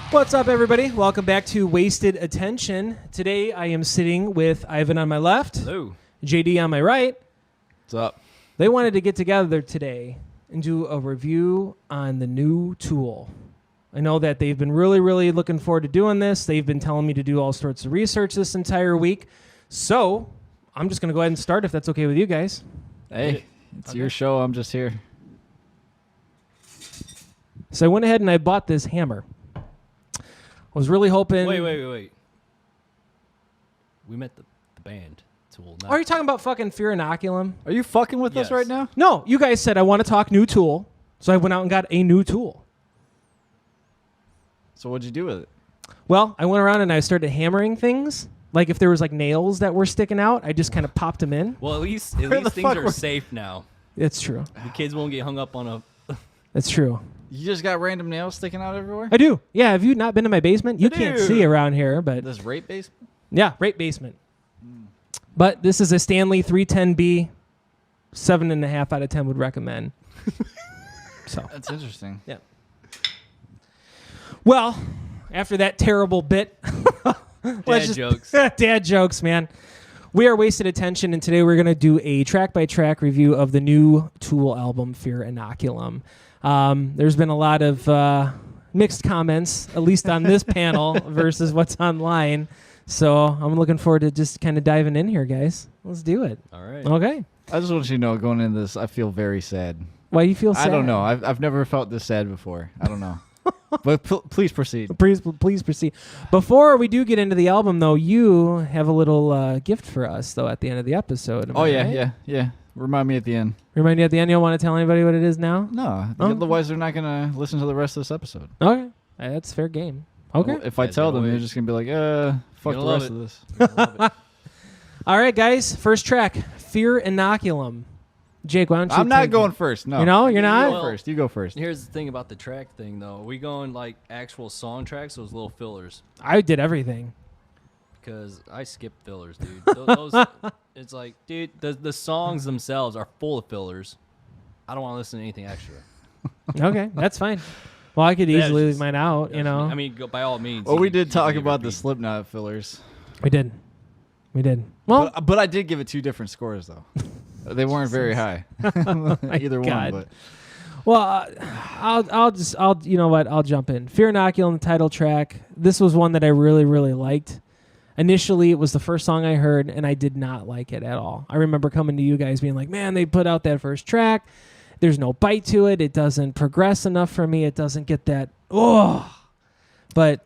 What's up, everybody? Welcome back to Wasted Attention. Today, I am sitting with Ivan on my left, Hello. JD on my right. What's up? They wanted to get together today and do a review on the new tool. I know that they've been really looking forward to doing this. They've been telling me to do all sorts of research this entire week. So, I'm just going to go ahead and start if that's okay with you guys. Hey, it's your show. I'm just here. So, I went ahead and I bought this hammer. I was really hoping... Wait. We met the band Tool. Not... Are you talking about fucking Fear Inoculum? Are you fucking with us right now? No, you guys said I want to talk new tool. So I went out and got a new tool. So what'd you do with it? Well, I went around and I started hammering things. Like if there was like nails that were sticking out, I just kind of popped them in. Well, at least things are safe now. It's true. The kids won't get hung up on a... That's true. You just got random nails sticking out everywhere? I do. Yeah, have you not been to my basement? You can't see around here, but... This rape basement? Yeah, rape basement. But this is a Stanley 310B. 7.5 out of 10 would recommend. So that's interesting. Yeah. Well, after that terrible bit... Dad jokes, man. We are Wasted Attention, and today we're going to do a track-by-track review of the new Tool album, Fear Inoculum. There's been a lot of mixed comments, at least on this panel, versus what's online. So I'm looking forward to just kind of diving in here, guys. Let's do it. All right. Okay. I just want you to know, going into this, I feel very sad. Why do you feel sad? I don't know. I've never felt this sad before. I don't know. But please proceed. Please proceed. Before we do get into the album, though, you have a little gift for us, though, at the end of the episode. Oh, yeah. Remind me at the end. Remind you at the end. You don't want to tell anybody what it is now? No. Oh. Otherwise, they're not going to listen to the rest of this episode. Okay. That's fair game. Okay. Well, if I tell them, they're just going to be like, fuck the rest of this. All right, guys. First track, Fear Inoculum. Jake, why don't you I'm not going first. No. You know, you're not? You go first. Here's the thing about the track thing, though. Are we going like actual song tracks or those little fillers? I did everything. Because I skip fillers, dude. It's like, dude, the songs themselves are full of fillers. I don't want to listen to anything extra. Okay, that's fine. Well, I could easily leave mine out, you know. I mean, by all means. Well, we did talk about the Slipknot fillers. We did. Well, but I did give it 2 different scores, though. They weren't very high. Either one, but... Well, I'll you know what? I'll jump in. Fear Inoculum, the title track. This was one that I really liked. Initially, it was the first song I heard, and I did not like it at all. I remember coming to you guys being like, man, they put out that first track. There's no bite to it. It doesn't progress enough for me. It doesn't get that, But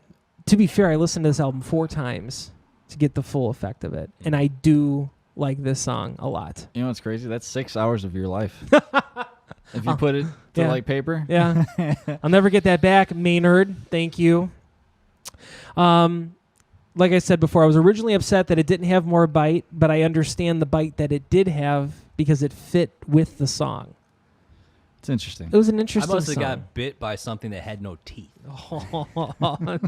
to be fair, I listened to this album 4 times to get the full effect of it. And I do like this song a lot. You know what's crazy? That's 6 hours of your life. If you put it to like paper. Yeah. I'll never get that back, Maynard. Thank you. Like I said before, I was originally upset that it didn't have more bite, but I understand the bite that it did have because it fit with the song. It's interesting. It was an interesting song. I must have got bit by something that had no teeth. Oh, no.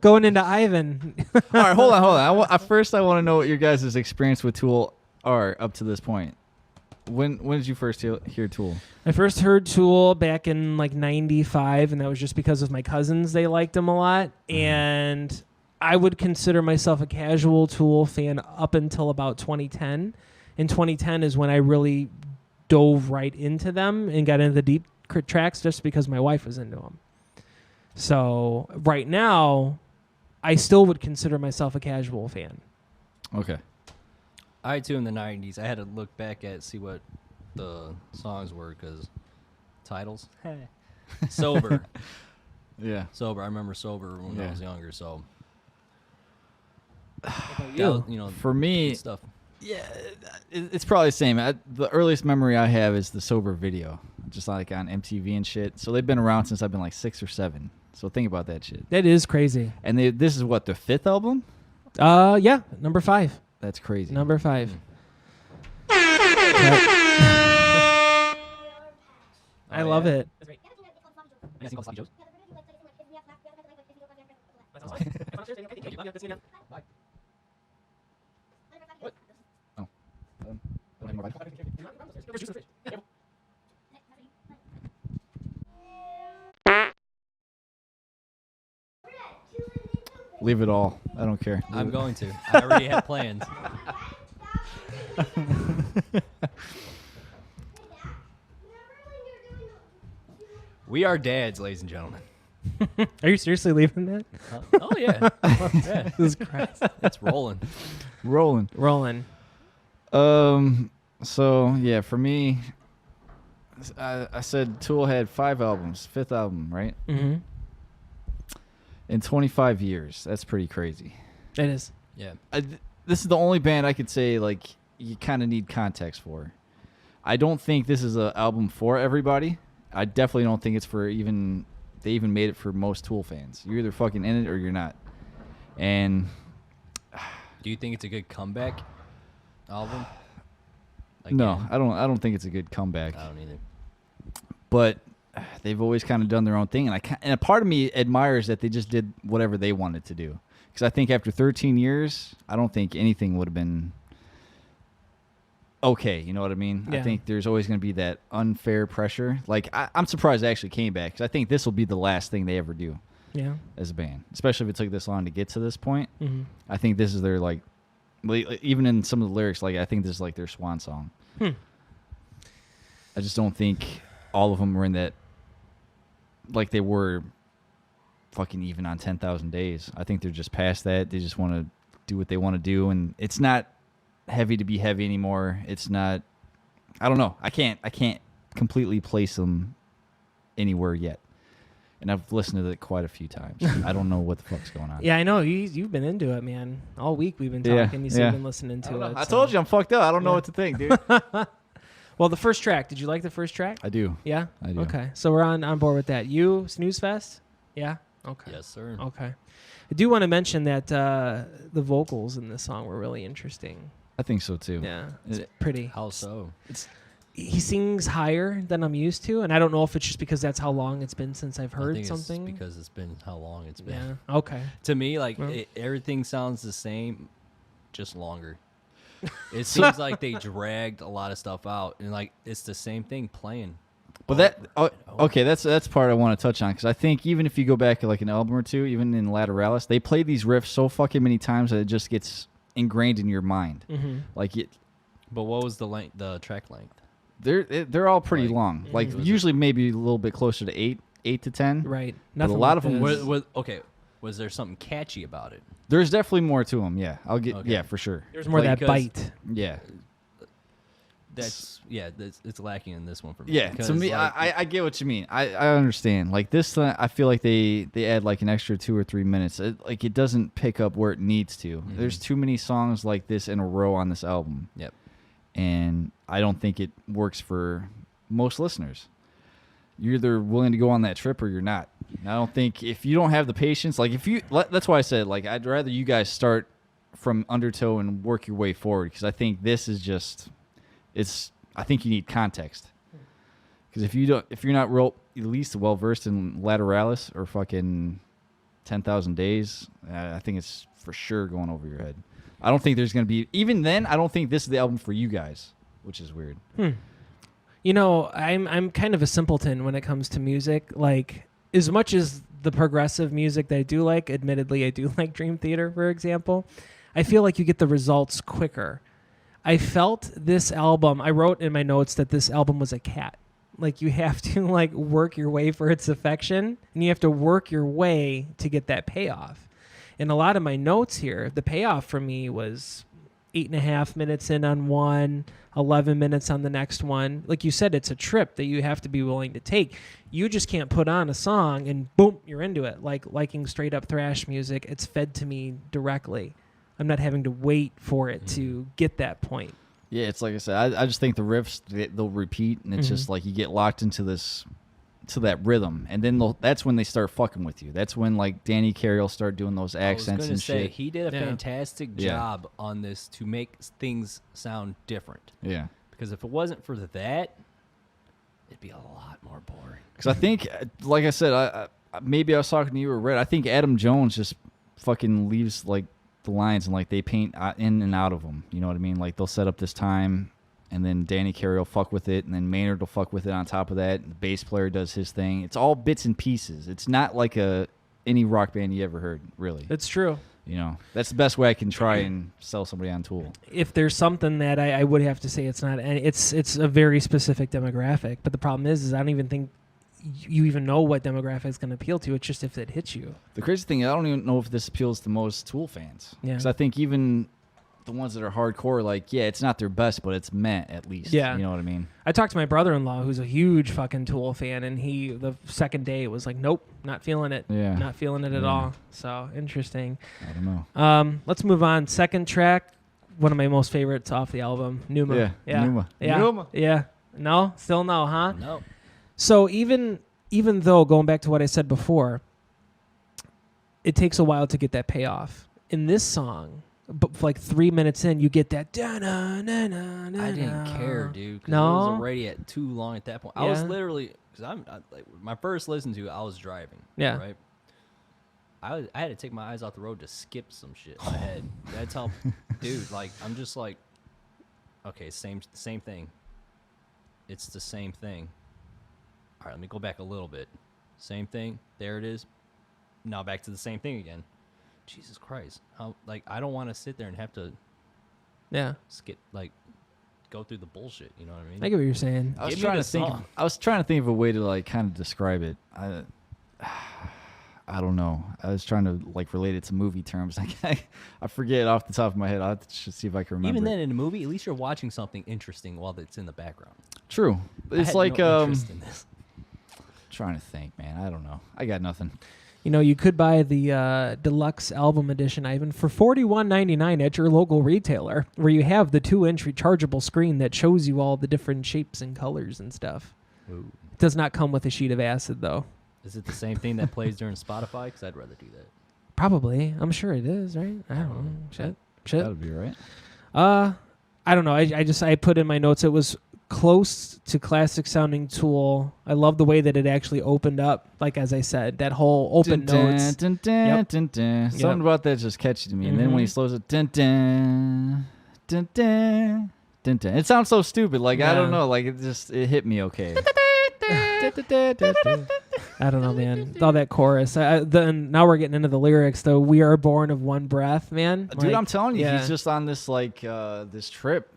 Going into Ivan. All right, hold on. First, I want to know what your guys' experience with Tool are up to this point. When did you first hear Tool? I first heard Tool back in like 95, and that was just because of my cousins. They liked them a lot. And I would consider myself a casual Tool fan up until about 2010. And 2010 is when I really dove right into them and got into the deep tracks just because my wife was into them. So right now, I still would consider myself a casual fan. Okay. I, too, in the 90s, I had to look back at see what the songs were because titles. Sober. Yeah. Sober. I remember Sober when I was younger, so. You? For me, stuff. Yeah, it's probably the same. The earliest memory I have is the Sober video, just like on MTV and shit. So they've been around since I've been like 6 or 7. So think about that shit. That is crazy. And this is what, their 5th album? Yeah, number 5. That's crazy. Number 5. I love it. Leave it all. I don't care. I'm going to. I already have plans. We are dads, ladies and gentlemen. Are you seriously leaving that? Oh yeah, yeah. Jesus Christ. It's rolling. Rolling. Rolling. So yeah, for me, I said Tool had 5 albums, 5th album, right? Mm-hmm. In 25 years. That's pretty crazy. It is. Yeah. This is the only band I could say like you kind of need context for. I don't think this is an album for everybody. I definitely don't think it's for they even made it for most Tool fans. You're either fucking in it or you're not. And Do you think it's a good comeback album? no, Again? I don't think it's a good comeback. I don't either. But they've always kind of done their own thing, and a part of me admires that they just did whatever they wanted to do. Because I think after 13 years, I don't think anything would have been okay. You know what I mean? Yeah. I think there's always going to be that unfair pressure. Like I'm surprised they actually came back because I think this will be the last thing they ever do Yeah. as a band, especially if it took this long to get to this point. Mm-hmm. I think this is their like, even in some of the lyrics, like I think this is like their swan song. I just don't think all of them were in that, like they were fucking even on 10,000 Days. I think they're just past that. They just want to do what they want to do, and it's not heavy to be heavy anymore. It's not. I don't know. I can't completely place them anywhere yet, and I've listened to it quite a few times. I don't know what the fuck's going on. Yeah, I know. You've been into it, man. All week we've been Yeah, talking. You've yeah. been listening to it. I told you I'm fucked up. I don't know Yeah. what to think, dude. Well, the first track. Did you like the first track? I do. Yeah. I do. Okay, so we're on board with that. You Snooze Fest? Yeah. Okay. Yes, sir. Okay. I do want to mention that the vocals in this song were really interesting. I think so too. Yeah, it's It- pretty. How so? He sings higher than I'm used to, and I don't know if it's just because that's how long it's been since I've I heard think something. it's because it's been how long it's been. Yeah. Okay. To me, like Well. everything sounds the same, just longer. It seems like they dragged a lot of stuff out, and like it's the same thing playing. But over that and over. okay, that's part I want to touch on because I think even if you go back like an album or two, even in Lateralis, they play these riffs so fucking many times that it just gets ingrained in your mind. Mm-hmm. Like But what was the track length? they're all pretty Like, long. Like was usually maybe a little bit closer to 8 to 10. Right. But a Nothing lot like of them this. Was there something catchy about it? There's definitely more to them. Yeah, Okay. yeah, for sure. There's more of that because- bite. Yeah, It's lacking in this one for me. yeah. because, To me, like, I get what you mean. I understand. Like this, I feel like they add like an extra 2 or 3 minutes. It doesn't pick up where it needs to. Mhm. There's too many songs like this in a row on this album. Yep. And I don't think it works for most listeners. You're either willing to go on that trip or you're not. And I don't think if you don't have the patience, like that's why I said like I'd rather you guys start from Undertow and work your way forward because I think this is just I think you need context. Because if you're not real at least well versed in Lateralis or fucking 10,000 Days, I think it's for sure going over your head. I don't think there's gonna be even then. I don't think this is the album for you guys, which is weird. You know, I'm kind of a simpleton when it comes to music. Like, as much as the progressive music that I do like, admittedly, I do like Dream Theater, for example, I feel like you get the results quicker. I felt this album, I wrote in my notes that this album was a cat. Like, you have to, like, work your way for its affection, and you have to work your way to get that payoff. In a lot of my notes here, the payoff for me was 8.5 minutes in on one, 11 minutes on the next one. Like you said, it's a trip that you have to be willing to take. You just can't put on a song and boom, you're into it. Like liking straight up thrash music, it's fed to me directly. I'm not having to wait for it to get that point. Yeah, it's like I said. I just think the riffs they'll repeat, and it's Mhm. just like you get locked into that rhythm, and then that's when they start fucking with you. That's when like Danny Carey will start doing those I was accents gonna and say shit. he did a Yeah. fantastic Yeah. job on this to make things sound different. Yeah, Because if it wasn't for that, it'd be a lot more boring. because I think, like I said, I maybe I was talking to you or Red. I think Adam Jones just fucking leaves like the lines and like they paint in and out of them. You know what I mean? Like they'll set up this time, and then Danny Carey will fuck with it, and then Maynard will fuck with it on top of that. And the bass player does his thing. It's all bits and pieces. It's not like a any rock band you ever heard, really. It's true. You know, that's the best way I can try and sell somebody on Tool. If there's something that I would have to say, it's not. And it's a very specific demographic. But the problem is I don't even think you even know what demographic is going to appeal to. It's just if it hits you. The crazy thing, I don't even know if this appeals to most Tool fans. Yeah. Because I think even the ones that are hardcore, like, yeah, it's not their best, but it's meant at least. Yeah. You know what I mean? I talked to my brother-in-law, who's a huge fucking Tool fan, and he the second day was like, nope, not feeling it. Yeah. Not feeling it at Yeah. all. So interesting. I don't know. Let's move on. Second track, one of my most favorites off the album, Numa. Yeah. Numa. Yeah. Numa. Yeah. No? Still no, huh? No. So even though, going back to what I said before, it takes a while to get that payoff. In this song, but like 3 minutes in, you get that. I didn't care, dude. 'Cause No? it was already at too long at that point. I was Yeah. literally because like my first listen to it, I was driving. Yeah. Right. I had to take my eyes off the road to skip some shit in my head. That's how, dude. Like I'm just like, okay, same thing. It's the same thing. All right, let me go back a little bit. Same thing. There it is. Now back to the same thing again. Jesus Christ. Like I don't want to sit there and have to Yeah. skip like go through the bullshit. You know what I mean? I get what you're saying. I was Give me trying the to think. song. I was trying to think of a way to like kind of describe it. I don't know. I was trying to like relate it to movie terms. I forget off the top of my head. I'll have to just see if I can remember. Even it. then, in a movie, at least you're watching something interesting while it's in the background. True. I It's had like no interest in this. trying to think, man. I don't know. I got nothing. You know, you could buy the deluxe album edition, Ivan, for $41.99 at your local retailer, where you have the 2-inch rechargeable screen that shows you all the different shapes and colors and stuff. Ooh. It does not come with a sheet of acid, though. Is it the same thing that plays during Spotify? Because I'd rather do that. Probably. I'm sure it is, right? I don't know. Shit. That would be right. I don't know. I put in my notes it was close to classic sounding Tool. I love the way that it actually opened up. Like as I said, that whole open notes. Yep. Something about that just catchy to me. And then when he Mhm. slows it, dun, dun, dun, dun, dun, dun. It sounds so stupid. Like I don't Yeah. know. Like it hit me okay. I don't know, man. All that chorus. Then now we're getting into the lyrics, though. We are born of one breath, man. Dude, Like, I'm telling you, yeah. he's just on this like this trip,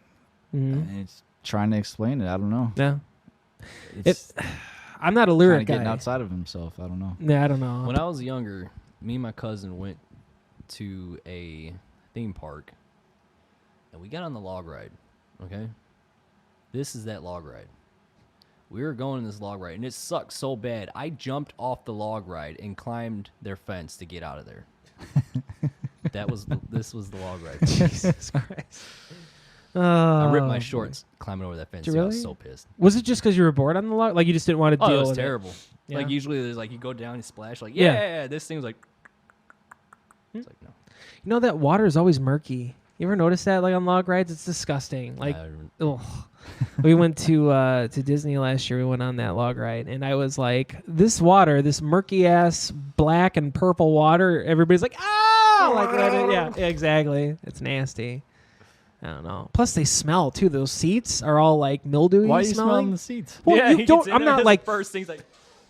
Mhm. and he's trying to explain it. I don't know. Yeah. It's I'm not a kind lyric of guy. getting outside of himself. I don't know. Yeah, I don't know. When I was younger, me and my cousin went to a theme park, and we got on the log ride. Okay, this is that log ride. We were going on this log ride, and it sucked so bad. I jumped off the log ride and climbed their fence to get out of there. This was the log ride. Jesus Christ. I ripped my Oh, shorts climbing over that fence. Did you I was really? so pissed. Was it just because you were bored on the log? Like you just didn't want to Oh, deal it was with terrible. Yeah. Like usually there's like you go down, you splash. Like Yeah. this thing was like. It's like no. You know that water is always murky. You ever notice that? Like on log rides, it's disgusting. Like, ugh. We went to Disney last year. We went on that log ride, and I was like, "This water, this murky ass black and purple water." Everybody's like, "Ah!" Like, yeah, exactly. It's nasty. I don't know. Plus, they smell too. Those seats are all like mildewy. Why are you smelling. smelling the seats? Well, yeah, you he don't. gets in I'm there, not his like first thing's like.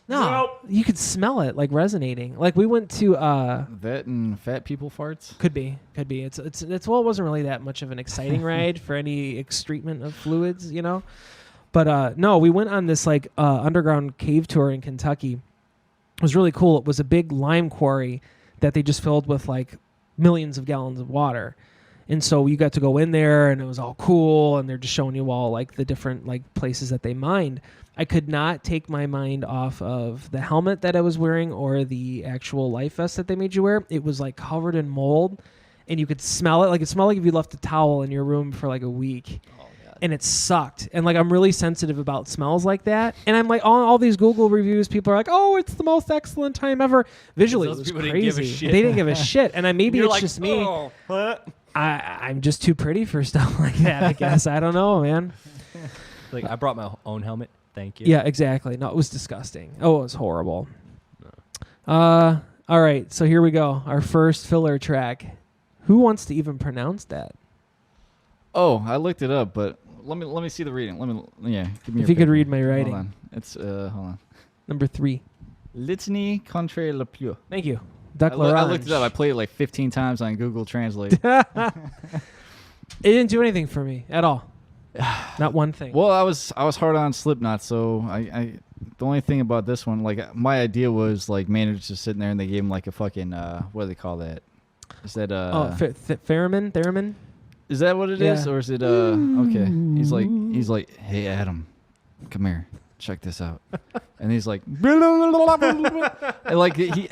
no. Nope. You could smell it like resonating. Like we went to That and fat people farts. Could be. It's well, it wasn't really that much of an exciting ride for any excrement of fluids, you know. But no, we went on this like underground cave tour in Kentucky. It was really cool. It was a big lime quarry that they just filled with like millions of gallons of water. And so you got to go in there and it was all cool and they're just showing you all like the different like places that they mined. I could not take my mind off of the helmet that I was wearing or the actual life vest that they made you wear. It was like covered in mold and you could smell it. Like it smelled like if you left a towel in your room for like a week. Oh god. And it sucked. And like I'm really sensitive about smells like that. And I'm like all these Google reviews, people are like, "Oh, it's the most excellent time ever." Visually, it Those was people crazy. didn't give a shit. They didn't give a shit. And maybe You're it's like, just me. "Oh, what?" I'm just too pretty for stuff like that, I guess. I don't know, man. Like I brought my own helmet. Thank you. Yeah, exactly. No, it was disgusting. Oh, it was horrible. All right, so here we go. Our first filler track. Who wants to even pronounce that? Oh, I looked it up, but let me see the reading. Give me. If your you could paper. read my writing. Hold on. It's hold on. Number 3. Litany contre le plus. Thank you. I Duck looked L'Orange. it up. I played it like 15 times on Google Translate. It didn't do anything for me at all. Not one thing. Well, I was hard on Slipknot, so I the only thing about this one, like my idea was like Maynard's just sitting there and they gave him like a fucking what do they call that? Is that Theremin? is that what it is, Yeah. or is it okay? He's like, hey Adam, come here, check this out, and he's like, and like he,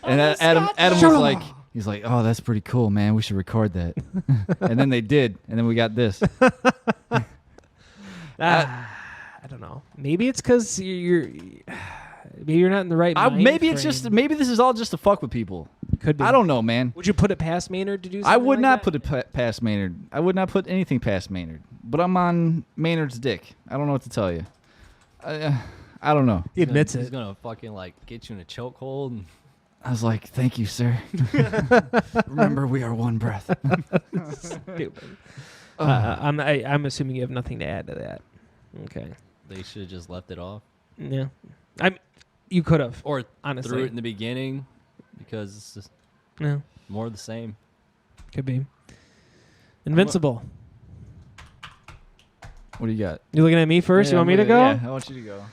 and Adam was like. He's like, oh, that's pretty cool, man. We should record that. And then they did. And then we got this. I don't know. Maybe it's because maybe you're not in the right mind Maybe it's frame. just, maybe this is all just to fuck with people. Could be. I don't know, man. Would you put it past Maynard to do something I would like not that? put it past Maynard. I would not put anything past Maynard. But I'm on Maynard's dick. I don't know what to tell you. I don't know. He admits He's it. gonna fucking like get you in a chokehold. And I was like, thank you, sir. Remember, we are one breath. Stupid. I'm assuming you have nothing to add to that. Okay. they should have just left it off, Yeah. You could have. or Honestly. threw it in the beginning, because it's just Yeah. more of the same. Could be. Invincible. What do you got? You looking at me first? Yeah, You want me to go? Yeah, I want you to go.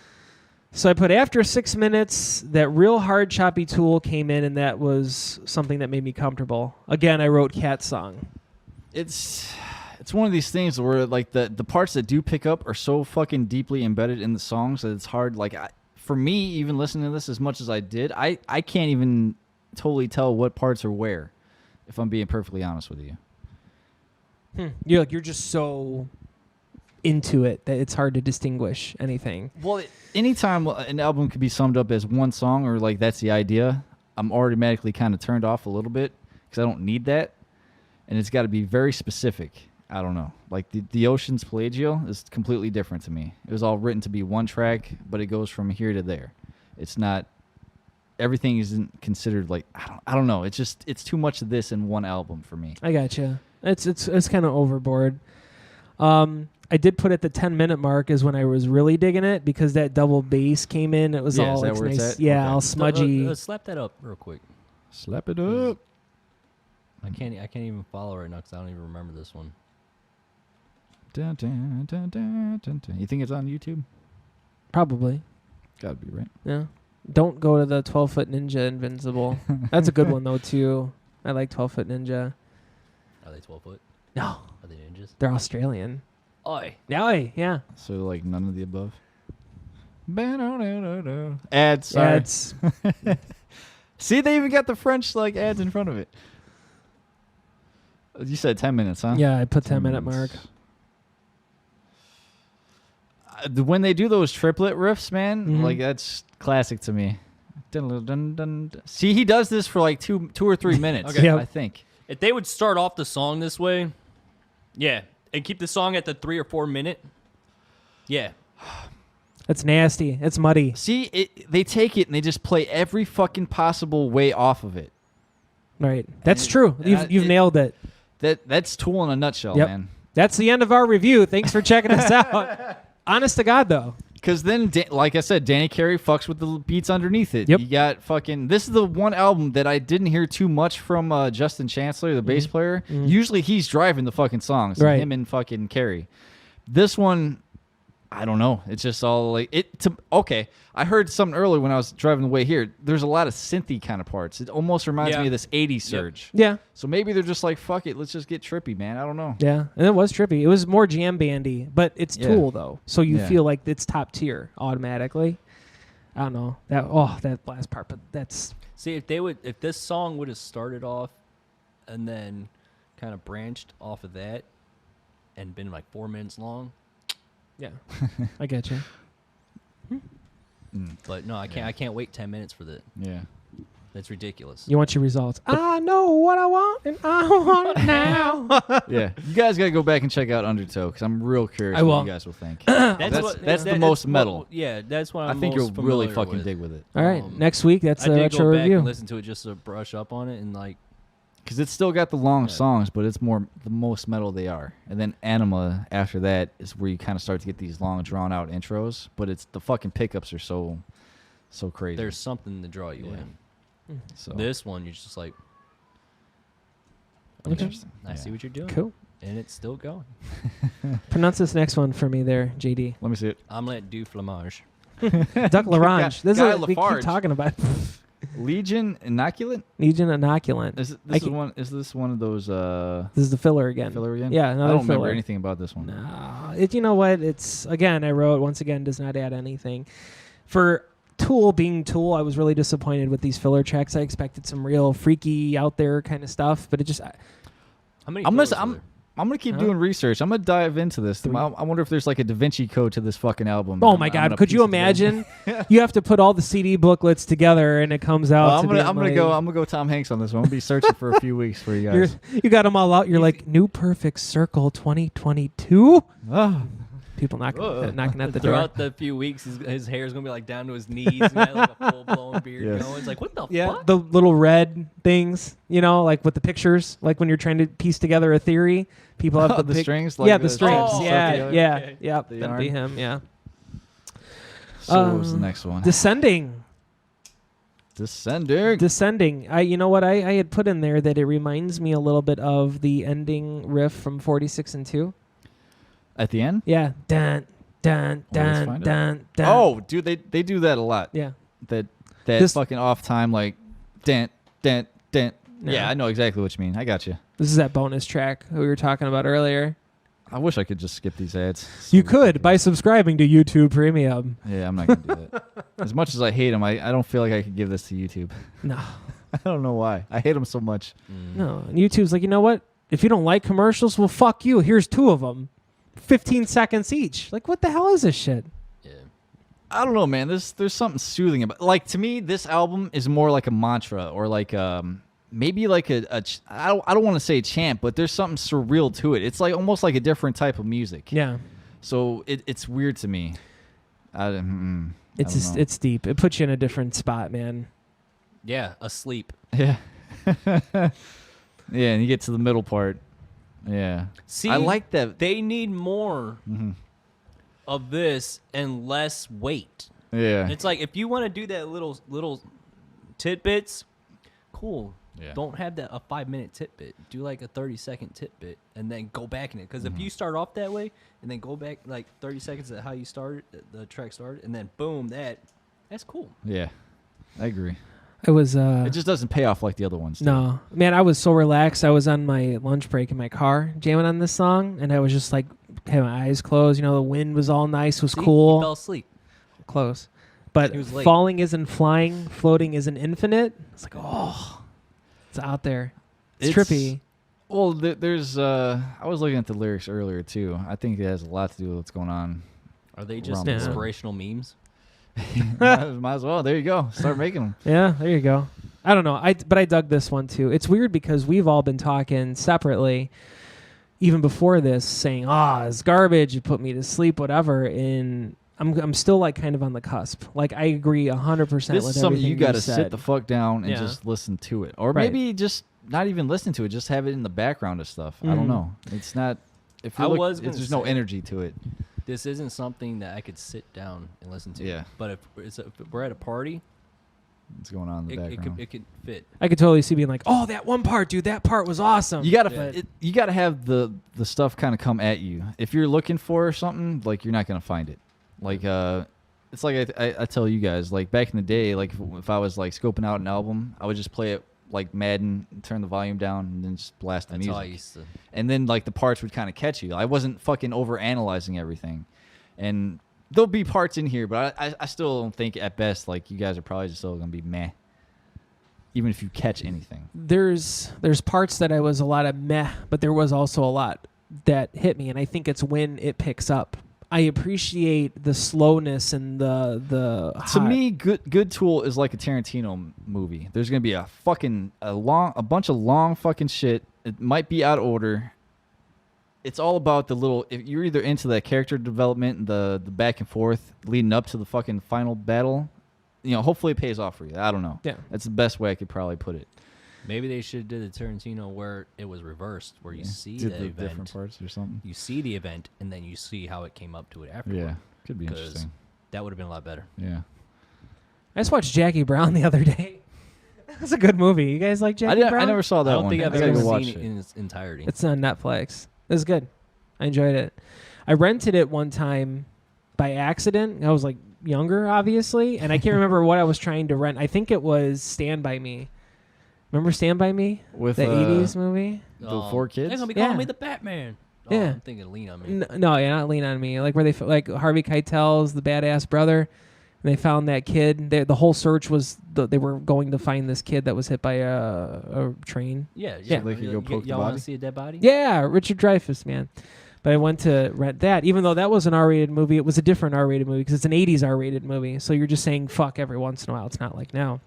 So I put after 6 minutes, that real hard choppy tool came in, and that was something that made me comfortable. Again, I wrote Cat Song. It's one of these things where like the parts that do pick up are so fucking deeply embedded in the songs that it's hard. Like for me, even listening to this as much as I did, I can't even totally tell what parts are where, if I'm being perfectly honest with you. You're just so into it that it's hard to distinguish anything. Well, anytime an album could be summed up as one song or like that's the idea, I'm automatically kind of turned off a little bit because I don't need that, and it's got to be very specific. I don't know. Like the Ocean's Pelagio is completely different to me. It was all written to be one track, but it goes from here to there. It's not. Everything isn't considered like I don't know. It's too much of this in one album for me. I gotcha. It's kind of overboard. I did put at the 10-minute mark is when I was really digging it because that double bass came in. It was Yeah, all is that like where it's nice. at? Yeah, Okay. all smudgy. Slap that up real quick. Slap it up. I can't even follow right now because I don't even remember this one. Dun, dun, dun, dun, dun, dun. You think it's on YouTube? Probably. Gotta be right. Yeah. Don't go to the 12-foot Ninja Invincible. That's a good one though too. I like 12-foot Ninja. Are they 12 foot? No, Are they ninjas? they're Australian. Oi. Yeah. So like none of the above. Ads. Sorry. Ads. See, they even got the French like ads in front of it. You said 10 minutes, huh? Yeah, I put 10-minute mark. When they do those triplet riffs, man, Mhm. like that's classic to me. Dun, dun, dun, dun. See, he does this for like two or 3 minutes. Okay. Yep. I think. If they would start off the song this way, yeah, and keep the song at the 3 or 4 minute, yeah. That's nasty. It's muddy. See, they take it and they just play every fucking possible way off of it. Right. That's true. You've nailed it. That's Tool in a nutshell, Yep. man. That's the end of our review. Thanks for checking us out. Honest to God, though. Because then, like I said, Danny Carey fucks with the beats underneath it. Yep. You got fucking. This is the one album that I didn't hear too much from Justin Chancellor, the bass player. Usually he's driving the fucking songs. Right. Him and fucking Carey. This one, I don't know. It's just all like it. Okay, I heard something earlier when I was driving the way here. There's a lot of synthy kind of parts. It almost reminds Yeah. me of this '80s surge. Yeah. So maybe they're just like, fuck it, let's just get trippy, man. I don't know. Yeah. And it was trippy. It was more jam bandy, but it's Yeah. Tool, though. So you Yeah. feel like it's top tier automatically. I don't know. That last part, but that's. See, if this song would have started off and then kind of branched off of that and been like 4 minutes long, Yeah. I get you. but no, I can't wait 10 minutes for that. Yeah. That's ridiculous. You want your results. I know what I want, and I want it now. Yeah. You guys got to go back and check out Undertow because I'm real curious I what will. you guys will think. That's the most metal. Yeah, that's what I I'm think most you'll really familiar fucking with. dig with it. All right. Next week, that's I the did retro go back review. and listen to it just to brush up on it, and like, Because it's still got the long Yeah. songs, but it's the most metal they are. And then Anima after that is where you kind of start to get these long, drawn out intros. But it's the fucking pickups are so so crazy. There's something to draw you Yeah. in. so This one, you're just like, interesting. I see what you're doing. Cool. And it's still going. Pronounce this next one for me there, JD. Let me see it. Omelette du fromage. Duck Larange. This is Guy what we keep Lafarge. talking about. Legion Inoculum. Legion Inoculant. Is this one of those This is the filler again. filler again? Yeah, I another don't remember filler. anything about this one. No, you know what? It's again. I wrote once again does not add anything. For Tool being Tool, I was really disappointed with these filler tracks. I expected some real freaky out there kind of stuff, but it just How many? I'm fillers gonna are I'm, there? I'm gonna keep Huh? doing research. I'm gonna dive into this. Three. I wonder if there's like a Da Vinci Code to this fucking album. oh I'm- my I'm god! gonna Could you piece it together. imagine? You have to put all the CD booklets together, and it comes out. Well, to I'm gonna be go. like- I'm gonna go Tom Hanks on this one. I'm gonna be searching for a few weeks for you guys. You got them all out. You're like New Perfect Circle 2022. Oh, People knocking Ugh. knocking at the door. Throughout the few weeks, his hair is gonna be like down to his knees. He's gonna have like a full blown beard Yes. going. It's like, what the Yeah, fuck? the little red things, like with the pictures, like when you're trying to piece together a theory. People have the strings. Like yeah, the strings. Oh, yeah, okay, yeah, okay. yep. The That'd be yarn. him. Yeah. So what was the next one? Descending. Descending. You know what? I had put in there that it reminds me a little bit of the ending riff from 46 and 2. At the end. Yeah. Dun, dun, Well, let's dun, find dun, dun. Oh, dude, they do that a lot. Yeah. That This- fucking off time like, dent. Yeah. Yeah, I know exactly what you mean. I got you. This is that bonus track we were talking about earlier. I wish I could just skip these ads. You could by subscribing to YouTube Premium. Yeah, I'm not gonna do that. As much as I hate them, I don't feel like I could give this to YouTube. No. I don't know why. I hate them so much. No. And YouTube's like, you know what? If you don't like commercials, well, fuck you. Here's 2 of them. 15 seconds each. Like, what the hell is this shit? Yeah. I don't know, man. There's something soothing about. Like to me, this album is more like a mantra or like maybe like I don't want to say chant, but there's something surreal to it. It's like almost like a different type of music. Yeah. So it's weird to me. I don't know. It's deep. It puts you in a different spot, man. Yeah, asleep. Yeah. Yeah, and you get to the middle part. Yeah. See, I like that. They need more Mhm. of this and less weight. Yeah. It's like if you want to do that little tidbits, cool. Yeah. Don't have that a 5-minute tidbit. Do like a 30-second tidbit and then go back in it. Because if you start off that way and then go back like 30 seconds at how you started, the track started, and then boom, that's cool. Yeah. I agree. I was It just doesn't pay off like the other ones. do. no, man. I was so relaxed. I was on my lunch break in my car jamming on this song, and I was just like, had my eyes closed. The wind was all nice, was See? cool, You fell asleep. close. But He was late. falling isn't flying, floating isn't infinite. It's like, oh, it's out there. It's trippy. Well, there's. I was looking at the lyrics earlier too. I think it has a lot to do with what's going on. Are they just Rumble. inspirational memes? might as well. There you go. Start making them. Yeah, there you go. I don't know. But I dug this one too. It's weird because we've all been talking separately, even before this, saying, it's garbage. You put me to sleep, whatever. And I'm still like kind of on the cusp. Like I agree 100% This with is something everything you got to said. sit the fuck down and Yeah. just listen to it, or Right. maybe just not even listen to it. Just have it in the background of stuff. I Mhm. don't know. It's not. If I you was gonna there's no say- energy to it. This isn't something that I could sit down and listen to. Yeah. But if we're at a party, What's going on in the background? it could fit. I could totally see being like, oh, that one part, dude, that part was awesome. You gotta But- you gotta have the stuff kind of come at you. If you're looking for something, like you're not gonna find it. Like it's like I tell you guys, like back in the day, like if I was like scoping out an album, I would just play it like Madden, turn the volume down, and then just blast the That's music. how I used to. And then like the parts would kind of catch you. I wasn't fucking over analyzing everything, and there'll be parts in here, but I still don't think at best like you guys are probably just still gonna be meh, even if you catch anything. there's parts that I was a lot of meh, but there was also a lot that hit me, and I think it's when it picks up. I appreciate the slowness and the To hot- me, Good Tool is like a Tarantino movie. There's gonna be a bunch of long fucking shit. It might be out of order. It's all about the little. If you're either into that character development and the back and forth leading up to the fucking final battle, hopefully it pays off for you. I don't know. Yeah. That's the best way I could probably put it. Maybe they should have did the Tarantino where it was reversed, where you see Did the the different event, parts or something. you see the event, and then you see how it came up to it afterward. Yeah, could be 'Cause interesting. that would have been a lot better. Yeah. I just watched Jackie Brown the other day. That's a good movie. You guys like Jackie Brown? I never saw that I don't one. think I've I gotta ever go watch seen it it. in its entirety. It's on Netflix. It was good. I enjoyed it. I rented it one time by accident. I was like younger, obviously, and I can't remember what I was trying to rent. I think it was Stand By Me. Remember Stand By Me? With The 80s movie? the 4 kids? They're gonna be calling Yeah. me the Batman. Oh, Yeah. I'm thinking Lean on Me. No, yeah, not Lean on Me. Like where they like Harvey Keitel's the badass brother. And they found that kid. The whole search was they were going to find this kid that was hit by a train. Yeah, Yeah. yeah. They could go poke the Y'all want body? to see a dead body? Yeah, Richard Dreyfuss, man. But I went to rent that, even though that was an R-rated movie. It was a different R-rated movie because it's an 80s R-rated movie. So you're just saying fuck every once in a while. It's not like now.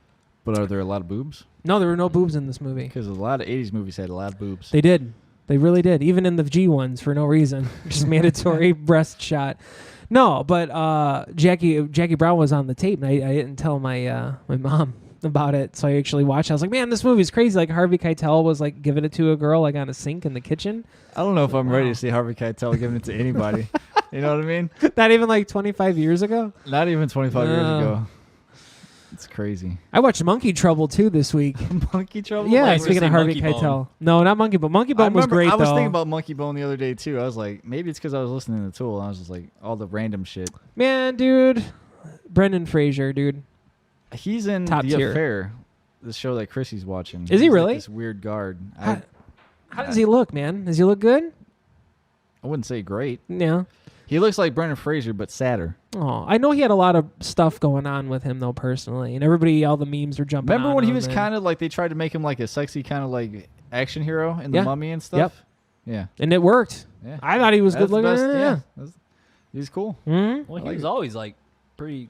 But are there a lot of boobs? No, there were no boobs in this movie. Because a lot of 80s movies had a lot of boobs. They did. They really did. Even in the G ones for no reason. Just mandatory breast shot. No, but Jackie Brown was on the tape, and I didn't tell my my mom about it. So I actually watched it. I was like, man, this movie's crazy. Like Harvey Keitel was like giving it to a girl like on a sink in the kitchen. I don't know if I'm ready Wow. to see Harvey Keitel giving it to anybody. You know what I mean? Not even like 25 years ago. Not even 25 years No. ago. It's crazy. I watched Monkey Trouble too this week. Monkey Trouble? Yeah, Like, speaking we're of Harvey seeing Monkey Keitel. No, not Monkey Bone. Monkey Bone was great I was though. thinking about Monkey Bone the other day too. I was like, maybe it's because I was listening to Tool and I was just like, all the random shit. Man, dude. Brendan Fraser, dude. He's in Top The tier. Affair, the show that Chrissy's watching. Is he He's like really? this weird guard. How does he look, man? Does he look good? I wouldn't say great. Yeah. He looks like Brendan Fraser, but sadder. Oh, I know he had a lot of stuff going on with him though personally, and all the memes were jumping. Remember on when he him was and- kind of like, they tried to make him like a sexy kind of like action hero in Yeah. The Mummy and stuff? Yeah. and it worked. Yeah. I thought he was That's good the looking. best, Yeah. That's- He's cool. Mm-hmm. Well, I he like was it. always like pretty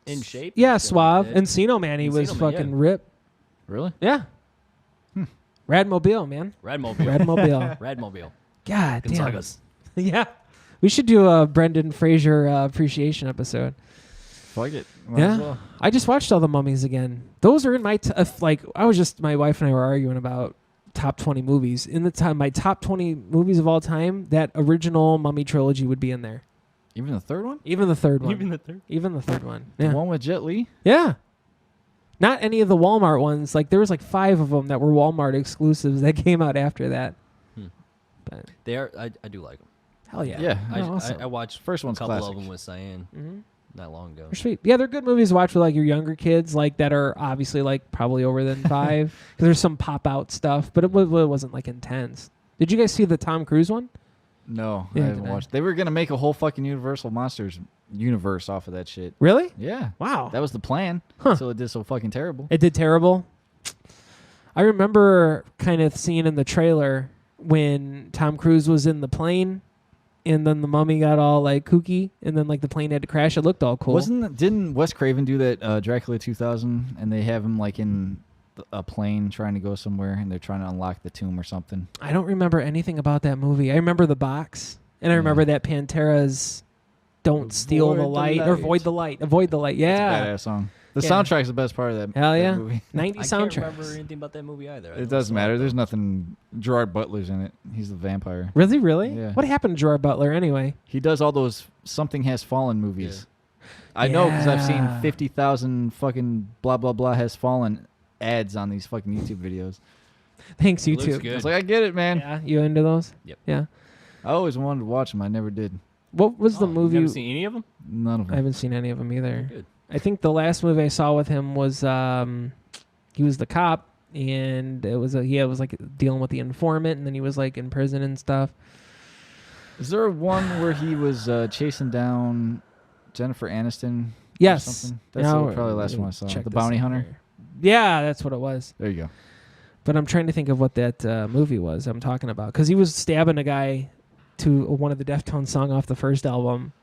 in shape. and Yeah, shit suave. like that. Encino Man, he was Encino Man, fucking yeah. ripped. Really? Yeah. Radmobile, man. Radmobile. Radmobile. Radmobile. God damn. Gonzagas. Yeah. We should do a Brendan Fraser appreciation episode. Fuck it. Might as Yeah. well. I just watched all the Mummies again. Those are in my my wife and I were arguing about top 20 movies. In the time, my top 20 movies of all time, that original Mummy trilogy would be in there. Even the third one? Even the third one. Even the third. Even the third one. The Yeah. one with Jet Li? Yeah. Not any of the Walmart ones. Like there was like 5 of them that were Walmart exclusives that came out after that. Hmm. But They are. I do like them. hell yeah. Yeah. They're I watched First a one's couple classic. of them with Cyan Mm-hmm. not long ago. They're sweet. Yeah, they're good movies to watch with like your younger kids, like that are obviously like probably over than 5. 'Cause there's some pop out stuff, but it wasn't like intense. Did you guys see the Tom Cruise one? No, Yeah, I haven't did I? watched. They were going to make a whole fucking Universal Monsters universe off of that shit. Really? Yeah. Wow. That was the plan. Huh. Until it did so fucking terrible. It did terrible. I remember kind of seeing in the trailer when Tom Cruise was in the plane and then the mummy got all like kooky and then like the plane had to crash. It looked all cool. Didn't Wes Craven do that Dracula 2000 and they have him like in a plane trying to go somewhere and they're trying to unlock the tomb or something? I don't remember anything about that movie. I remember the box and I Yeah. remember that Pantera's Don't Steal the Avoid the Light or light. Avoid the Light. Avoid the Light. It's Yeah. a badass song. The Yeah. soundtrack's the best part of that, Hell that yeah. movie. 90 I can't soundtracks. remember anything about that movie either. It doesn't matter. There's nothing. Gerard Butler's in it. He's the vampire. Really? Yeah. What happened to Gerard Butler anyway? He does all those Something Has Fallen movies. I know because I've seen Yeah. 50,000 fucking blah, blah, blah has fallen ads on these fucking YouTube videos. Thanks, Looks YouTube. good. I was like, I get it, man. Yeah, you into those? Yep. Yeah. I always wanted to watch them. I never did. What was the You've movie? never seen any of them? None of I them. haven't seen any of them either. Good. I think the last movie I saw with him was he was the cop, and it was he was like dealing with the informant, and then he was like in prison and stuff. Is there one where he was chasing down Jennifer Aniston? or Yes, something? That's Now, probably the last let me one I saw. check The this Bounty out Hunter? here. Yeah, that's what it was. There you go. But I'm trying to think of what that movie was I'm talking about because he was stabbing a guy to one of the Deftones song off the first album.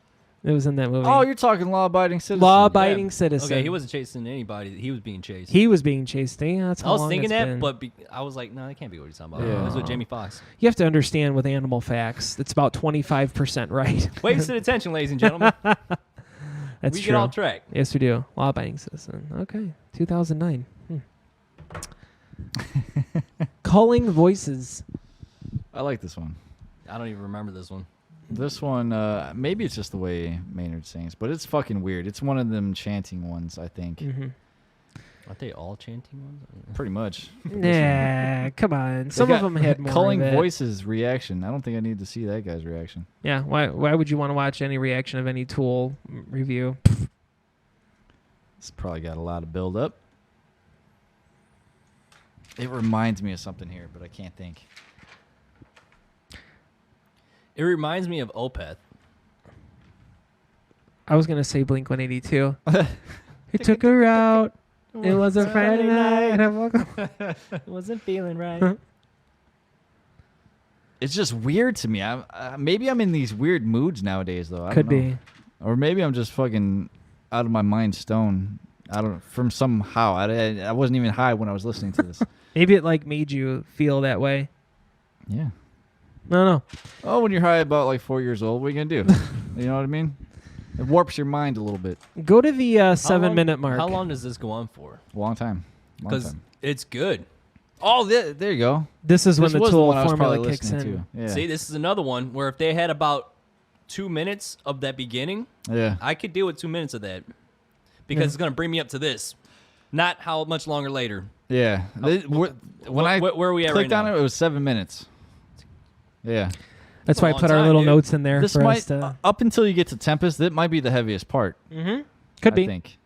It was in that movie. Oh, you're talking Law Abiding Citizen. Law-abiding citizen. Okay, he wasn't chasing anybody. He was being chased. He was being chased. Yeah, that's how I was long thinking it's that, been. but I was like, no, that can't be what he's talking about. Yeah. It was with Jamie Foxx. You have to understand with animal facts, it's about 25% right. Wasted attention, ladies and gentlemen. That's we true. get off track. Yes, we do. Law-abiding citizen. Okay, 2009. Calling voices. I like this one. I don't even remember this one. This one, maybe it's just the way Maynard sings, but it's fucking weird. It's one of them chanting ones, I think. Mm-hmm. Aren't they all chanting ones? Pretty much. Nah, come on. They Some got of them had more Culling of it. Voices reaction. I don't think I need to see that guy's reaction. Yeah, why would you want to watch any reaction of any Tool review? It's probably got a lot of build up. It reminds me of something here, but I can't think. It reminds me of Opeth. I was gonna say Blink-182. He took her out. It was a Friday night. I woke up. Wasn't feeling right. It's just weird to me. Maybe I'm in these weird moods nowadays, though. I Could don't know. be. Or maybe I'm just fucking out of my mind stone. I don't. From somehow. I wasn't even high when I was listening to this. Maybe it like made you feel that way. Yeah. I don't know. Oh, when you're high about like 4 years old, what are you gonna do? You know what I mean? It warps your mind a little bit. Go to the How 7-minute mark. How long does this go on for? Long time. Because it's good. Oh, there you go. This is when This the was Tool one I was formula probably kicks in. listening to. Yeah. See, this is another one where if they had about 2 minutes of that beginning, Yeah. I could deal with 2 minutes of that. Because it's going to bring me up to this. Not how much longer later. Yeah. When I where are we at clicked right on now? it, it was 7 minutes. Yeah. That's a why I long put our time, little dude. notes in there This for might us to. up until you get to Tempest, that might be the heaviest part. Could be. I think.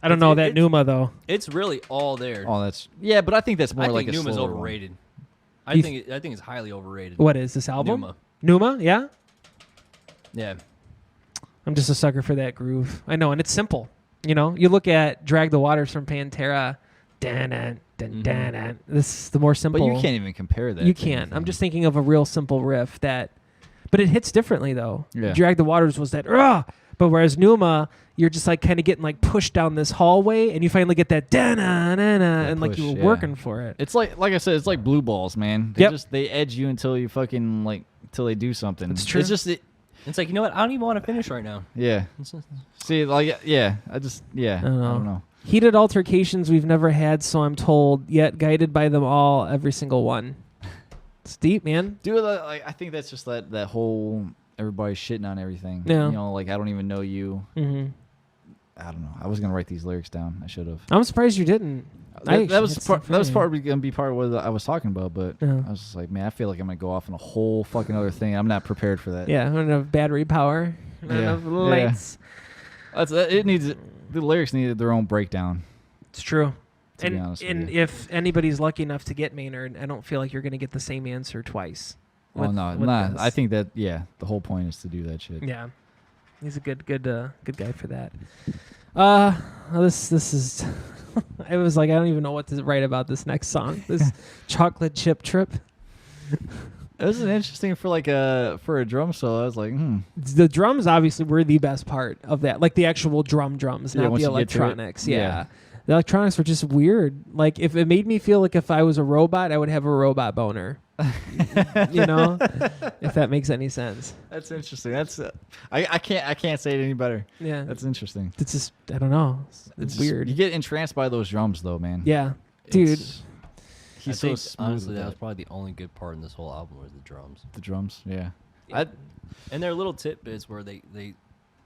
I don't know that Numa though. It's really all there. Oh, that's but I think that's more I like think a Numa's slower one. overrated. I You think it's highly overrated. What is this album? Numa. Numa, yeah. Yeah. I'm just a sucker for that groove. I know, and it's simple. You know, you look at "Drag the Waters" from Pantera. This is the more simple. But you can't even compare that. You to can't. anything. I'm just thinking of a real simple riff but it hits differently though. Yeah. "Drag the Waters" was that, but whereas Numa, you're just like kind of getting like pushed down this hallway, and you finally get that and like you push, were yeah. working for it. It's like I said, it's like blue balls, man. They Yep. they edge you until you fucking until they do something. It's true. It's just It's like, you know what? I don't even want to finish right now. yeah. It's just- See, I don't know. Heated altercations we've never had, so I'm told, yet guided by them all, every single one. It's deep, man. Dude, I think that's just that whole everybody shitting on everything. Yeah. You know, like I don't even know you. Hmm. I don't know. I was gonna write these lyrics down. I should have. I'm surprised you didn't. That was probably gonna be part of what I was talking about, but Yeah. I was just like, man, I feel like I'm gonna go off on a whole fucking other thing. I'm not prepared for that. Yeah, not enough battery power, not Yeah. enough lights. It needs the lyrics needed their own breakdown. It's true. To be honest with And you. if anybody's lucky enough to get Maynard, I don't feel like you're going to get the same answer twice. Well, with- no, with nah. this. I think that the whole point is to do that shit. Yeah, he's a good guy for that. This is. I was like, I don't even know what to write about this next song. This chocolate chip trip. It was interesting for for a drum solo. I was like, The drums obviously were the best part of that, like the actual drums, Yeah, not once the you get to it. electronics. Yeah. Yeah. The electronics were just weird. Like if it made me feel like if I was a robot, I would have a robot boner. You know, if that makes any sense. That's interesting. That's I can't say it any better. Yeah, That's interesting. it's just I don't know. It's just- weird. You get entranced by those drums, though, man. Yeah, dude. It's- He's I think, so smooth. honestly, with that was that. probably the only good part in this whole album was the drums. The drums, yeah. And there are little tidbits where they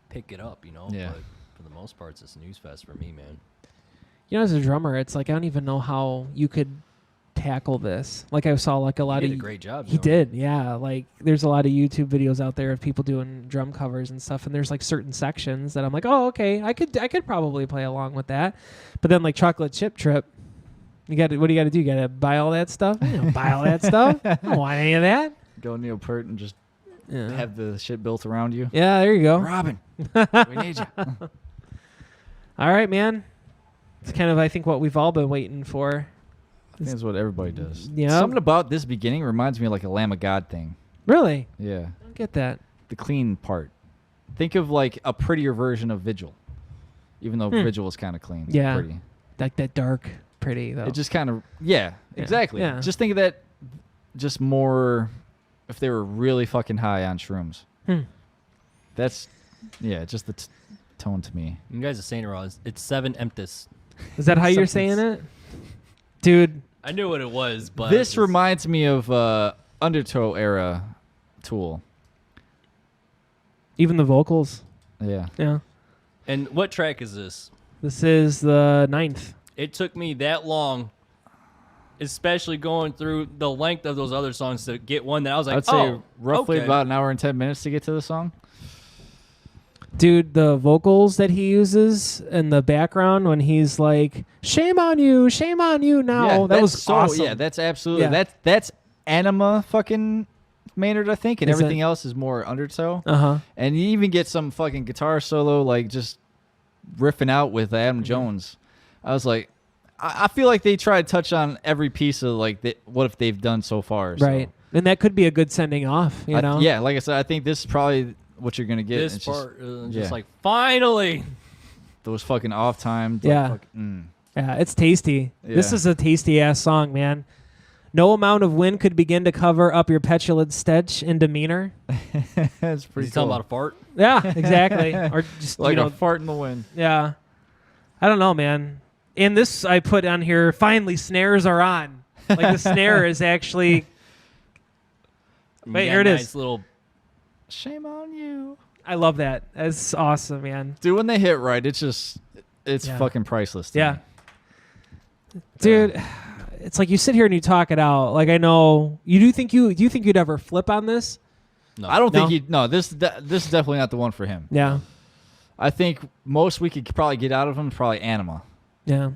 pick it up, you know. Yeah. But for the most part, it's a snooze fest for me, man. You know, as a drummer, it's like I don't even know how you could tackle this. Like I saw like a lot He did of a great job. He doing it. did, yeah. Like there's a lot of YouTube videos out there of people doing drum covers and stuff, and there's like certain sections that I'm like, oh, okay, I could probably play along with that. But then like Chocolate Chip Trip, what do you got to do? You got to buy all that stuff? You don't buy all that stuff. I don't want any of that. Go Neil Peart and just Yeah. have the shit built around you. Yeah, there you go. Robin, we need you. All right, man. It's kind of I think what we've all been waiting for. I think that's what everybody does. Yeah. Something about this beginning reminds me of like a Lamb of God thing. Really? Yeah. I don't get that. The clean part. Think of like a prettier version of Vigil. Even though Vigil is kind of clean. Yeah. Pretty. Like that dark pretty though. It just kind of, exactly. Yeah. Just think of that just more if they were really fucking high on shrooms. That's, just the tone to me. You guys are saying it wrong. It's Seven Emptis. Is that how you're saying it? Dude, I knew what it was, but This reminds me of Undertow era Tool. Even the vocals. Yeah. Yeah. And what track is this? This is the 9th. It took me that long, especially going through the length of those other songs to get one that I was like, I'd say roughly okay. about an hour and 10 minutes to get to the song. Dude, the vocals that he uses in the background when he's like, shame on you now. Yeah, that was that's so, awesome. Yeah, that's absolutely. Yeah. That's Anima fucking Maynard, I think, and Is everything it? else is more undertow. Uh-huh. And you even get some fucking guitar solo, like just riffing out with Adam Jones. I was like, I feel like they try to touch on every piece of like what if they've done so far. So. Right. And that could be a good sending off, you know? Yeah, like I said, I think this is probably what you're gonna get. This It's part, yeah. just like, finally. those fucking off time. Yeah. Yeah, it's tasty. This Yeah. is a tasty ass song, man. No amount of wind could begin to cover up your petulant stench and demeanor. That's Is pretty he cool. talking about a fart? Yeah, exactly. Or just Like you know, a fart in the wind. yeah. I don't know, man. And this I put on here. Finally, snares are on. Like the snare is actually. Wait, You here got it nice is. Little, Shame on you. I love that. That's awesome, man. Dude, when they hit right, it's Yeah. fucking priceless to Yeah. me. Dude, it's like you sit here and you talk it out. Like I know you do think you'd ever flip on this? no. I don't No? think he. No, this is definitely not the one for him. Yeah. I think most we could probably get out of him is probably Anima. Yeah.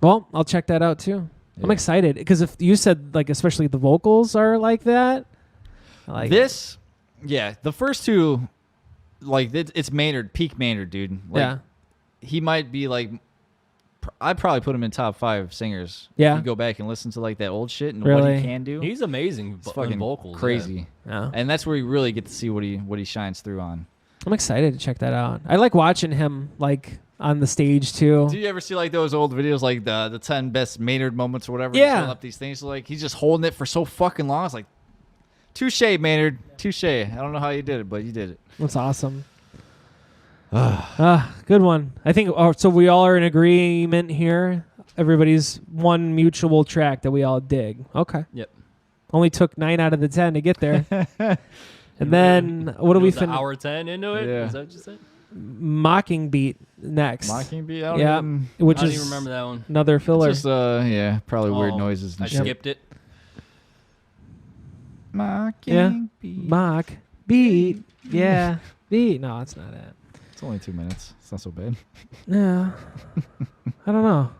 Well, I'll check that out too. I'm Yeah. excited because if you said like especially the vocals are like that, I like This, yeah, the first two, like it's Maynard, peak Maynard, dude. Like, yeah. he might be like, I'd probably put him in top 5 singers. Yeah. You go back and listen to like that old shit and what Really? he can do. He's amazing. It's In fucking vocals, yeah. crazy, Yeah. and that's where you really get to see what he shines through on. I'm excited to check that out. I like watching him like on the stage too. Do you ever see like those old videos, like the 10 best Maynard moments or whatever? Yeah. He's holding up these things, like he's just holding it for so fucking long. It's like, touche, Maynard, touche. I don't know how you did it, but you did it. That's awesome. Good one. I think. Oh, so we all are in agreement here. Everybody's one mutual track that we all dig. Okay. Yep. Only took 9 out of the 10 to get there. And then what do we finish? finish? Hour 10 into it? Yeah. Is that what you said? Mocking Beat next. Mocking Bee, I don't Yeah. even, Which I don't is even remember that one. another filler. just yeah, probably weird Oh, noises and I shit. skipped it. Mocking Yeah. Bee. Mock Beat. Yeah. Beat. No, it's not it. It's only 2 minutes. It's not so bad. Yeah. I don't know.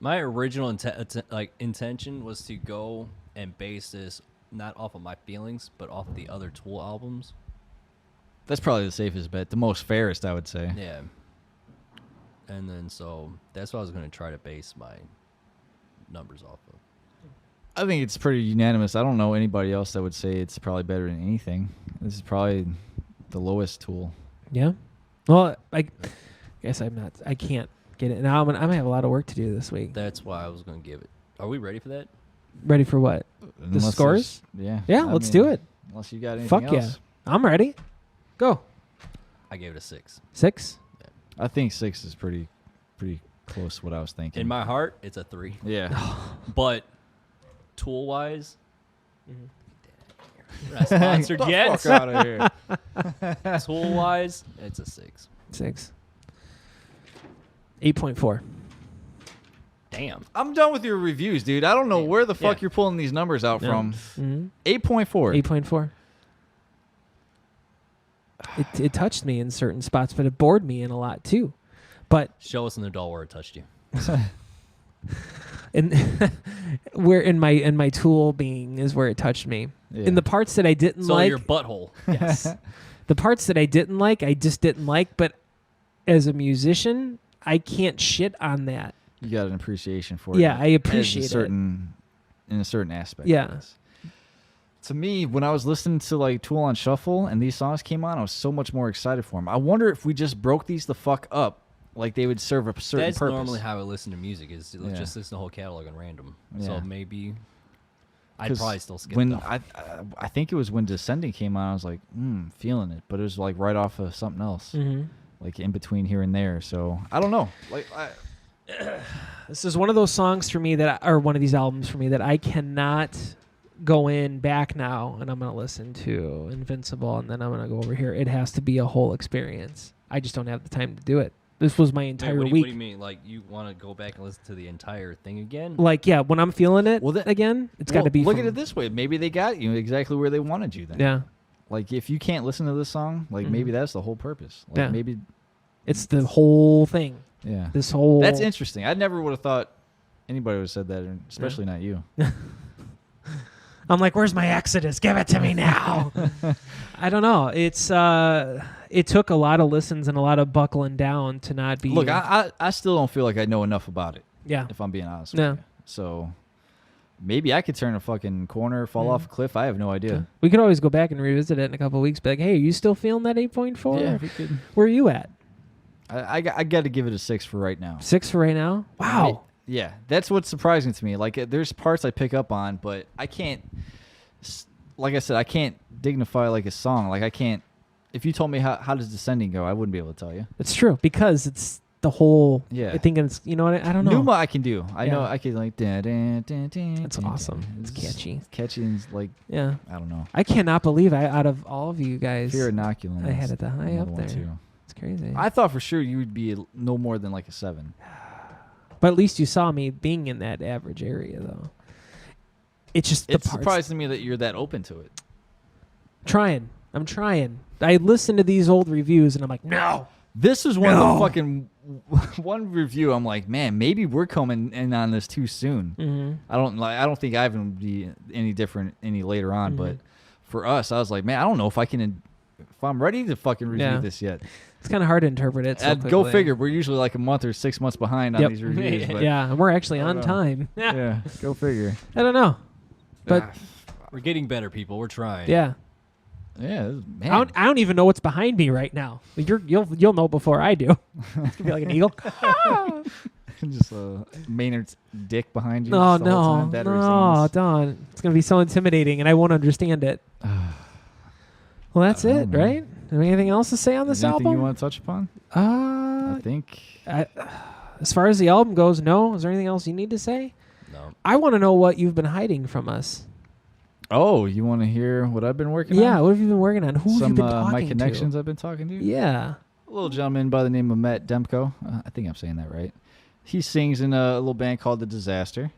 My original intention was to go and base this not off of my feelings, but off of the other Tool albums. That's probably the safest bet, the most fairest, I would say. Yeah. And then so that's what I was going to try to base my numbers off of. I think it's pretty unanimous. I don't know anybody else that would say it's probably better than anything. This is probably the lowest Tool. Yeah. Well, I guess I'm not. I can't get it now. I'm gonna have a lot of work to do this week. That's why I was going to give it. Are we ready for that? Ready for what? Unless scores? there's- Yeah. Yeah, let's do it. Unless you got anything Fuck else. yeah. I'm ready. Go. I gave it a 6. 6. I think 6 is pretty close to what I was thinking. In my heart, it's a 3. yeah. But tool wise, we're not sponsored yet. Fuck out of here. Tool wise, it's a 6. 6. 8.4. Damn. I'm done with your reviews, dude. I don't know where the fuck Yeah. you're pulling these numbers out Yeah. from. Mm-hmm. 8.4. 8.4. It touched me in certain spots, but it bored me in a lot too. But Show us an adult where it touched you. in where in my Tool being is where it touched me. Yeah. In the parts that I didn't So like, your butthole. yes, the parts that I didn't like, I just didn't like. But as a musician, I can't shit on that. You got an appreciation for it. Yeah, I as appreciate it. in a certain aspect. Yeah. I guess. To me, when I was listening to like Tool on Shuffle and these songs came on, I was so much more excited for them. I wonder if we just broke these the fuck up, like they would serve a certain That's purpose. normally how I listen to music is to Yeah. just listen to the whole catalog on random. Yeah. So maybe I'd 'Cause probably still skip when them. I think it was when Descending came on, I was like, feeling it, but it was like right off of something else, Mm-hmm. like in between here and there. So I don't know. Like This is one of those songs for me or one of these albums for me that I cannot go in back now and I'm gonna listen to Invincible and then I'm gonna go over here. It has to be a whole experience. I just don't have the time to do it. This was my entire Wait, week. what do you mean? Like, you want to go back and listen to the entire thing again? Like, yeah, when I'm feeling it Well, again, it's got to be. Look from, at it this way. Maybe they got you exactly where they wanted you then. Yeah, Like, if you can't listen to this song, like, maybe that's the whole purpose. Like, Yeah. maybe. it's the whole thing. Yeah. This whole. That's interesting. I never would have thought anybody would have said that, and especially not you. I'm like, where's my Exodus? Give it to me now. I don't know. It's it took a lot of listens and a lot of buckling down to not be. Look, I still don't feel like I know enough about it, yeah. if I'm being honest with Yeah. you. So maybe I could turn a fucking corner, fall off a cliff. I have no idea. We could always go back and revisit it in a couple of weeks. Be like, hey, are you still feeling that 8.4? Yeah, we could. Where are you at? I got to give it a 6 for right now. 6 for right now? Wow. Yeah, that's what's surprising to me. Like, there's parts I pick up on, but I can't. Like I said, I can't dignify like a song. Like, I can't. If you told me how does Descending go, I wouldn't be able to tell you. It's true because it's the whole. Yeah. I think it's. You know what? I don't know. Numa I can do. I Yeah. know I can like. That's awesome. It's catchy. Catchy and like Yeah. I don't know. I cannot believe out of all of you guys, Fear Inoculum. I had it that high another up one, there. too. It's crazy. I thought for sure you would be no more than like a 7. But at least you saw me being in that average area, though. It's just the It's parts. surprising me that you're that open to it. I'm trying. I listen to these old reviews and I'm like, no. This is one of No. the fucking one review. I'm like, man, maybe we're coming in on this too soon. Mm-hmm. I don't think Ivan would be any different any later on. But for us, I was like, man, I don't know if I'm ready to fucking review Yeah. this yet. It's kind of hard to interpret it. So Go quickly. figure. We're usually like a month or 6 months behind on Yep. these reviews. But Yeah, and we're actually I on don't know. time. yeah, go figure. I don't know. But We're getting better, people. We're trying. yeah. Yeah, man. I don't even know what's behind me right now. You'll know before I do. It's gonna be like an eagle. Just Maynard's dick behind you. Oh just the whole no, time, battery no, scenes. Don! It's gonna be so intimidating, and I won't understand it. Well, that's I it, don't know. right? Have anything else to say on this Is there anything album? you want to touch upon? I think. As far as the album goes, no. Is there anything else you need to say? No. I want to know what you've been hiding from us. Oh, you want to hear what I've been working Yeah, on? what have you been working on? Who have you Some been talking my connections to? I've been talking to. Yeah. A little gentleman by the name of Matt Demko. I think I'm saying that right. He sings in a little band called The Disaster.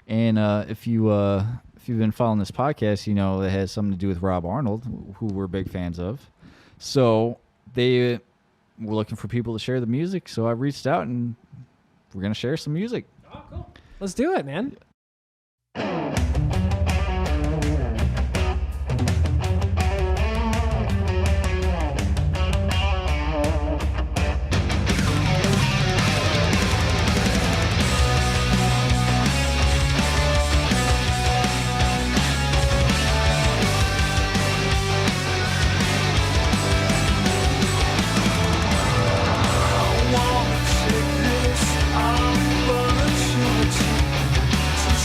And if you've been following this podcast, you know it has something to do with Rob Arnold, who we're big fans of. So they were looking for people to share the music. So I reached out and we're going to share some music. Oh, cool. Let's do it, man. Take this opportunity to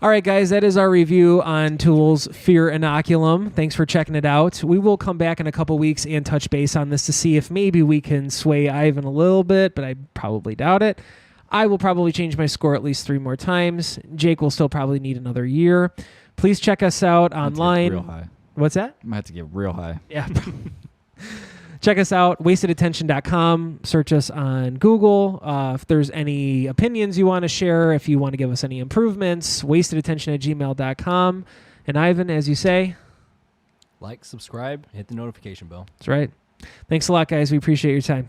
All right, guys, that is our review on Tool's Fear Inoculum. Thanks for checking it out. We will come back in a couple weeks and touch base on this to see if maybe we can sway Ivan a little bit, but I probably doubt it. I will probably change my score at least 3 more times. Jake will still probably need another year. Please check us out online. Real high. What's that? I might have to get real high. Yeah. Check us out, wastedattention.com. Search us on Google. If there's any opinions you want to share, if you want to give us any improvements, wastedattention@gmail.com. And Ivan, as you say, Like, subscribe, hit the notification bell. that's right. Thanks a lot, guys. We appreciate your time.